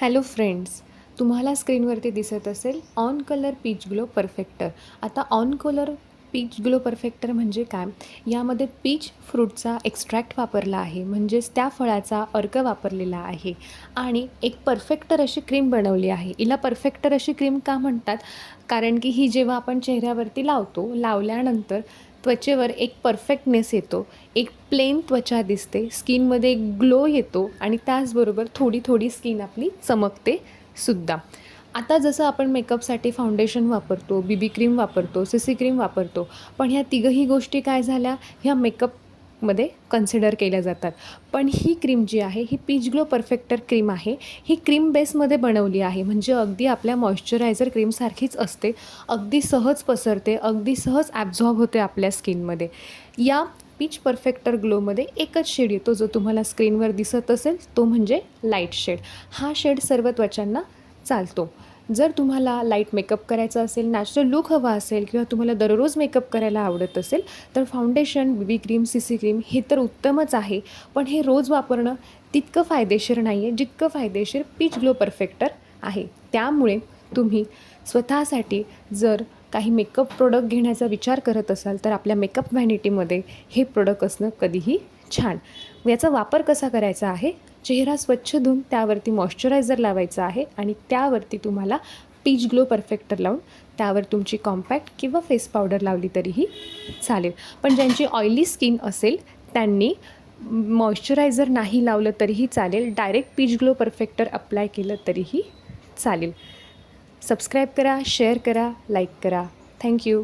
Hello friends, तुम्हाला स्क्रीनवरती दिसत असेल on colour peach glow perfector. आता on colour peach glow perfector म्हणजे काय? यामध्ये पीच फ्रूटचा एक्स्ट्रॅक्ट वापरला आहे, म्हणजेच त्या फळाचा अर्क वापरलेला आहे आणि एक परफेक्टर अशी क्रीम बनवली आहे. हिला परफेक्टर अशी क्रीम का म्हणतात? कारण की ही जेव्हा आपण चेहऱ्यावरती लावतो, लावल्यानंतर त्वचेवर एक परफेक्टनेस येतो, एक प्लेन त्वचा दिसते, स्किनमध्ये एक ग्लो येतो आणि त्याचबरोबर थोडी थोडी स्किन आपली चमकते सुद्धा. आता जसं आपण मेकअपसाठी फाउंडेशन वापरतो, बीबी क्रीम वापरतो, सीसी क्रीम वापरतो, पण ह्या तिघही गोष्टी काय झाल्या, ह्या मेकअपमध्ये कन्सिडर केल्या जातात. पण ही क्रीम जी आहे, ही पीच ग्लो परफेक्टर क्रीम आहे. ही क्रीम बेसमध्ये बनवली आहे, म्हणजे अगदी आपल्या मॉइश्चरायझर क्रीमसारखीच असते. अगदी सहज पसरते, अगदी सहज ॲब्झॉर्ब होते आपल्या स्किनमध्ये. या पीच परफेक्टर ग्लोमध्ये एकच शेड येतो, जो तुम्हाला स्क्रीनवर दिसत असेल, तो म्हणजे लाईट शेड. हा शेड सर्व त्वचांना चालतो. जर तुम्हाला लाईट मेकअप करायचा असेल, नॅचरल लूक हवा असेल किंवा तुम्हाला दररोज मेकअप करायला आवडत असेल, तर foundation, BB cream, CC cream हे तर उत्तमच आहे, पण हे रोज वापरणं तितकं फायदेशीर नाही आहे, जितकं फायदेशीर पीच ग्लो परफेक्टर आहे. त्यामुळे तुम्ही स्वतःसाठी जर काही मेकअप प्रोडक्ट घेण्याचा विचार करत असाल, तर आपल्या मेकअप व्हॅनिटीमध्ये हे प्रोडक्ट असणं कधीही छान. याचा वापर कसा करायचा आहे? चेहरा स्वच्छ धुवून त्यावरती मॉइश्चरायझर लावायचं आहे आणि त्यावरती तुम्हाला पीच ग्लो परफेक्टर लावून त्यावर तुमची कॉम्पॅक्ट किंवा फेस पावडर लावली तरीही चालेल. पण ज्यांची ऑइली स्किन असेल त्यांनी मॉइश्चरायझर नाही लावलं तरीही चालेल, direct peach glow perfecter apply केलं तरीही चालेल. सबस्क्राईब करा, शेअर करा, लाईक करा. थँक्यू.